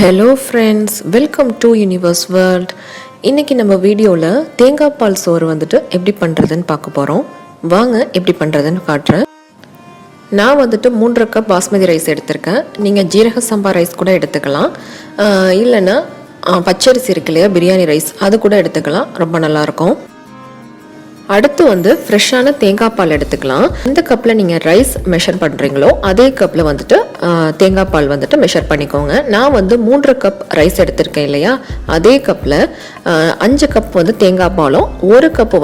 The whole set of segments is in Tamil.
Hello friends, welcome to universe world. இன்றைக்கி நம்ம வீடியோவில் தேங்காய் பால் சோறு எப்படி பண்ணுறதுன்னு பார்க்க போகிறோம். வாங்க எப்படி பண்ணுறதுன்னு காட்டுறேன். நான் 3 கப் பாஸ்மதி ரைஸ் எடுத்திருக்கேன். நீங்கள் ஜீரக சம்பா ரைஸ் கூட எடுத்துக்கலாம், இல்லைன்னா பச்சரிசி இருக்கு இல்லையா, பிரியாணி ரைஸ், அது கூட எடுத்துக்கலாம், ரொம்ப நல்லாயிருக்கும். அடுத்து ஃப்ரெஷ்ஷான தேங்காய் பால் எடுத்துக்கலாம். எந்த கப்பில் நீங்கள் ரைஸ் மெஷர் பண்ணுறீங்களோ அதே கப்பில் தேங்காய் பால் மெஷர் பண்ணிக்கோங்க. நான் 3 கப் ரைஸ் எடுத்திருக்கேன் இல்லையா, அதே கப்பில் 5 கப் தேங்காய் பாலும் 1 கப்பு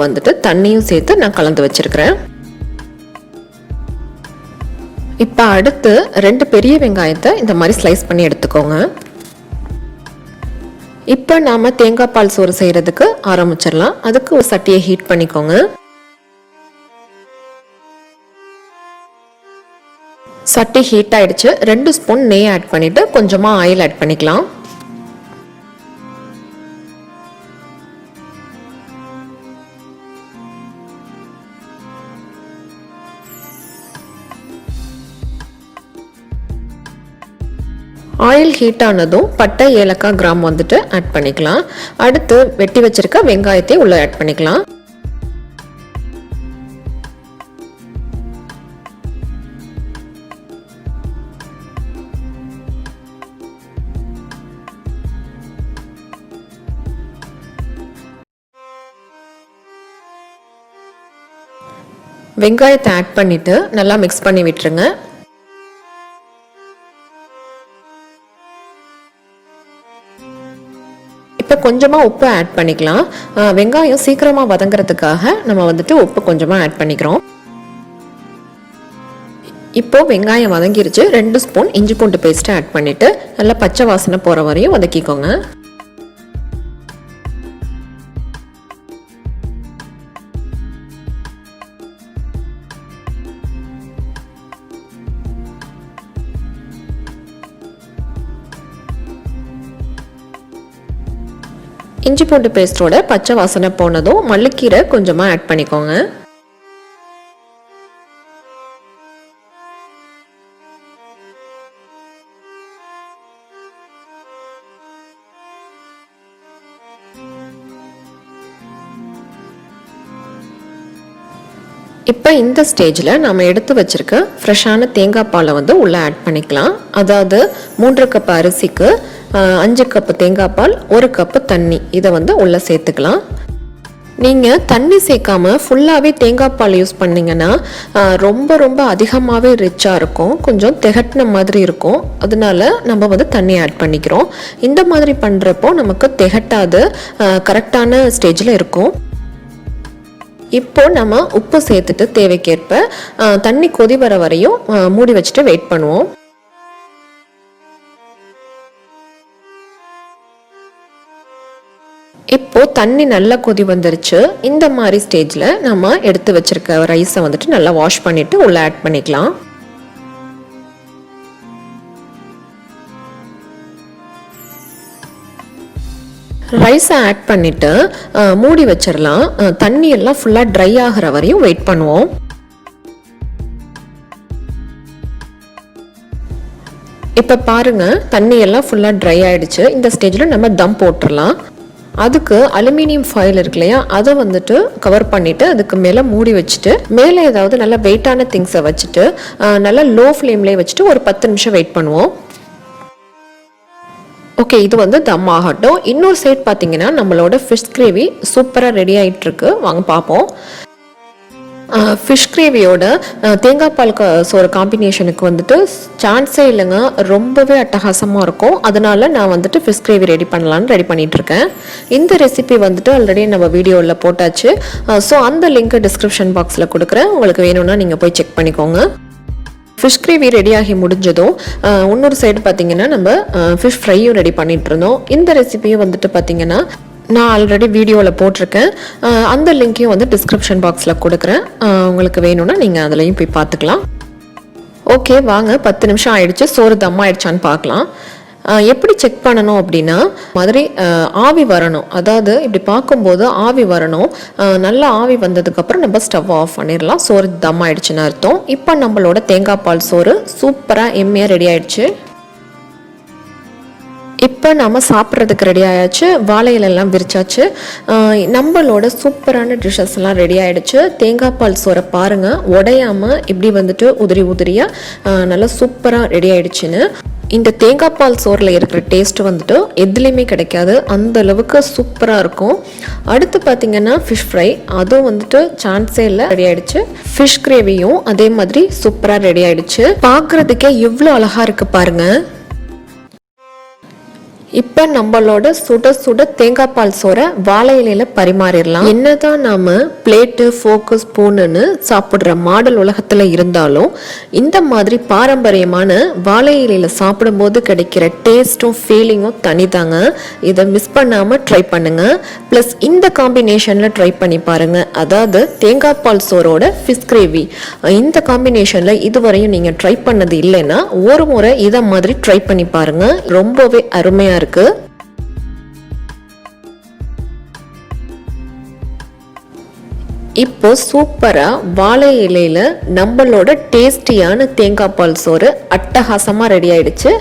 தண்ணியும் சேர்த்து நான் கலந்து வச்சுருக்கிறேன். இப்போ அடுத்து 2 பெரிய வெங்காயத்தை இந்த மாதிரி ஸ்லைஸ் பண்ணி எடுத்துக்கோங்க. இப்போ நாம் தேங்காய் பால் சோறு செய்கிறதுக்கு ஆரம்பிச்சிடலாம். அதுக்கு ஒரு சட்டியை ஹீட் பண்ணிக்கோங்க. சட்டி ஹீட் ஆயிடுச்சு. 2 ஸ்பூன் நெய் ஆட் பண்ணிட்டு கொஞ்சமாக ஆயில் ஆட் பண்ணிக்கலாம். ஆயில் ஹீட் ஆனதும் பட்டை, ஏலக்காய், கிராம் ஆட் பண்ணிக்கலாம். அடுத்து வெட்டி வச்சிருக்க வெங்காயத்தை உள்ள ஆட் பண்ணிக்கலாம். வெங்காயத்தை ஆட் பண்ணிட்டு நல்லா மிக்ஸ் பண்ணி விட்டுருங்க. இப்போ கொஞ்சமாக உப்பு ஆட் பண்ணிக்கலாம். வெங்காயம் சீக்கிரமாக வதங்கிறதுக்காக நம்ம உப்பு கொஞ்சமாக ஆட் பண்ணிக்கிறோம். இப்போ வெங்காயம் வதங்கிருச்சு. 2 ஸ்பூன் இஞ்சி பூண்டு பேஸ்ட்டை ஆட் பண்ணிவிட்டு நல்லா பச்சை வாசனை போகிற வரையும் வதக்கிக்கோங்க. இஞ்சி பூண்டு பேஸ்டோட பச்சை வாசனை போனதும் மல்லிக்கீரை கொஞ்சமாக ஆட் பண்ணிக்கோங்க. இப்போ இந்த ஸ்டேஜில் நம்ம எடுத்து வச்சிருக்க ஃப்ரெஷ்ஷான தேங்காய் பாலை உள்ளே ஆட் பண்ணிக்கலாம். அதாவது 3 கப் அரிசிக்கு 5 கப்பு தேங்காய் பால், 1 கப்பு தண்ணி, இதை உள்ளே சேர்த்துக்கலாம். நீங்கள் தண்ணி சேர்க்காம ஃபுல்லாகவே தேங்காய் பால் யூஸ் பண்ணிங்கன்னா ரொம்ப ரொம்ப அதிகமாகவே ரிச்சாக இருக்கும், கொஞ்சம் திகட்டின மாதிரி இருக்கும். அதனால நம்ம தண்ணி ஆட் பண்ணிக்கிறோம். இந்த மாதிரி பண்ணுறப்போ நமக்கு திகட்டாது, கரெக்டான ஸ்டேஜில் இருக்கும். இப்போ நம்ம உப்பு சேர்த்துட்டு தேவைக்கேற்ப தண்ணி கொதி வர வரையும் மூடி வச்சுட்டு வெயிட் பண்ணுவோம். இப்போ தண்ணி நல்லா கொதி வந்துருச்சு. இந்த மாதிரி ஸ்டேஜில் நம்ம எடுத்து வச்சிருக்க ரைஸை நல்லா வாஷ் பண்ணிட்டு உள்ள ஆட் பண்ணிக்கலாம். ரைஸை ஆட் பண்ணிவிட்டு மூடி வச்சிடலாம். தண்ணி எல்லாம் ஃபுல்லாக ட்ரை ஆகிற வரையும் வெயிட் பண்ணுவோம். இப்போ பாருங்கள், தண்ணி எல்லாம் ஃபுல்லாக ட்ரை ஆகிடுச்சு. இந்த ஸ்டேஜில் நம்ம தம் போட்டுடலாம். அதுக்கு அலுமினியம் ஃபாயில் இருக்கு இல்லையா, அதை கவர் பண்ணிவிட்டு அதுக்கு மேலே மூடி வச்சுட்டு மேலே ஏதாவது நல்ல வெயிட்டான திங்ஸை வச்சுட்டு நல்லா லோ ஃப்ளேம்லேயே வச்சுட்டு ஒரு 10 நிமிஷம் வெயிட் பண்ணுவோம். ஓகே, இது தம் ஆகட்டும். இன்னொரு சைட் பார்த்தீங்கன்னா நம்மளோட ஃபிஷ் கிரேவி சூப்பராக ரெடி ஆகிட்டுருக்கு. வாங்க பார்ப்போம். ஃபிஷ் கிரேவியோட தேங்காய் பால் சோறு காம்பினேஷனுக்கு சான்ஸே இல்லைங்க, ரொம்பவே அட்டகாசமாக இருக்கும். அதனால நான் ஃபிஷ் கிரேவி ரெடி பண்ணலான்னு ரெடி பண்ணிகிட்ருக்கேன். இந்த ரெசிபி ஆல்ரெடி நம்ம வீடியோவில் போட்டாச்சு. ஸோ அந்த லிங்க் டிஸ்கிரிப்ஷன் பாக்ஸில் கொடுக்குறேன். உங்களுக்கு வேணும்னா நீங்கள் போய் செக் பண்ணிக்கோங்க. ஃபிஷ் கிரேவி ரெடியாகி முடிஞ்சதும் இன்னொரு சைடு பார்த்தீங்கன்னா நம்ம ஃபிஷ் ஃப்ரையும் ரெடி பண்ணிகிட்டு இருந்தோம். இந்த ரெசிபியும் பார்த்தீங்கன்னா நான் ஆல்ரெடி வீடியோவில் போட்டிருக்கேன். அந்த லிங்க்கையும் டிஸ்கிரிப்ஷன் பாக்ஸில் கொடுக்குறேன். உங்களுக்கு வேணும்னா நீங்கள் அதுலேயும் போய் பார்த்துக்கலாம். ஓகே, வாங்க 10 நிமிஷம் ஆயிடுச்சு. சோறு தம் ஆயிடுச்சான்னு பார்க்கலாம். எப்படி செக் பண்ணணும் அப்படின்னா, மாதிரி ஆவி வரணும். அதாவது இப்படி பார்க்கும்போது ஆவி வரணும். நல்லா ஆவி வந்ததுக்கப்புறம் நம்ம ஸ்டவ் ஆஃப் பண்ணிடலாம். சோறு தம் ஆயிடுச்சுன்னு அர்த்தம். இப்போ நம்மளோட தேங்காய் பால் சோறு சூப்பராக எம்மையாக ரெடி ஆயிடுச்சு. இப்போ நம்ம சாப்பிட்றதுக்கு ரெடி ஆயாச்சு. வாழை இலையெல்லாம் விரிச்சாச்சு. நம்மளோட சூப்பரான டிஷ்ஷஸ்லாம் ரெடி ஆகிடுச்சு. தேங்காய் பால் சோறை பாருங்கள், உடையாமல் இப்படி வந்துட்டு உதிரி உதிரியாக நல்லா சூப்பராக ரெடி ஆகிடுச்சின்னு. இந்த தேங்காய் பால் சோறில் இருக்கிற டேஸ்ட்டு வந்துட்டு எதுலேயுமே கிடைக்காது, அந்த அளவுக்கு சூப்பராக இருக்கும். அடுத்து பார்த்திங்கன்னா ஃபிஷ் ஃப்ரை, அதுவும் வந்துட்டு சான்ஸே இல்லை, ரெடி ஆகிடுச்சு. ஃபிஷ் கிரேவியும் அதே மாதிரி சூப்பராக ரெடி ஆகிடுச்சு. பார்க்குறதுக்கே எவ்வளோ அழகாக இருக்குது பாருங்கள். இப்போ நம்மளோட சுட சுட தேங்காய் பால் சோறை வாழை இலையில பரிமாறிடலாம். என்னதான் நாம பிளேட்டு, ஃபோக்கு, ஸ்பூனுன்னு சாப்பிட்ற மாடல் உலகத்தில் இருந்தாலும் இந்த மாதிரி பாரம்பரியமான வாழை இலையில சாப்பிடும்போது கிடைக்கிற டேஸ்ட்டும் ஃபீலிங்கும் தனிதாங்க. இதை மிஸ் பண்ணாமல் ட்ரை பண்ணுங்க. ப்ளஸ் இந்த காம்பினேஷனில் ட்ரை பண்ணி பாருங்க. அதாவது தேங்காய் பால் சோறோட ஃபிஷ் கிரேவி, இந்த காம்பினேஷனில் இதுவரையும் நீங்கள் ட்ரை பண்ணது இல்லைன்னா ஒரு முறை இதை மாதிரி ட்ரை பண்ணி பாருங்க. ரொம்பவே அருமையாக இருக்கு. இப்போ சூப்பரா வாழை இலையில நம்மளோட டேஸ்டியான தேங்காய் பால் சோறு அட்டகாசமா ரெடி ஆயிடுச்சு.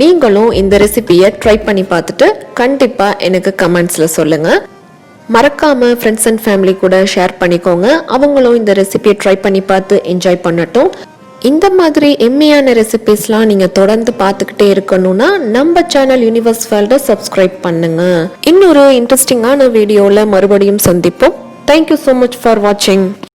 நீங்களும் இந்த ரெசிபியை ட்ரை பண்ணி பார்த்துட்டு கண்டிப்பா எனக்கு கமெண்ட்ஸ்ல சொல்லுங்க. மறக்காம ஃப்ரெண்ட்ஸ் அண்ட் ஃபேமிலி கூட ஷேர் பண்ணிக்கோங்க. அவங்களும் இந்த ரெசிபியை ட்ரை பண்ணி பார்த்து என்ஜாய் பண்ணட்டும். இந்த மாதிரி எம்மையான ரெசிபிஸ்லாம் நீங்கள் தொடர்ந்து பார்த்துக்கிட்டே இருக்கணும்னா நம்ம சேனல் யூனிவர்ஸ் வேர்ல்டை சப்ஸ்கிரைப் பண்ணுங்க. இன்னொரு இன்ட்ரெஸ்டிங்கான வீடியோவில் மறுபடியும் சந்திப்போம். தேங்க்யூ ஸோ மச் ஃபார் வாட்சிங்.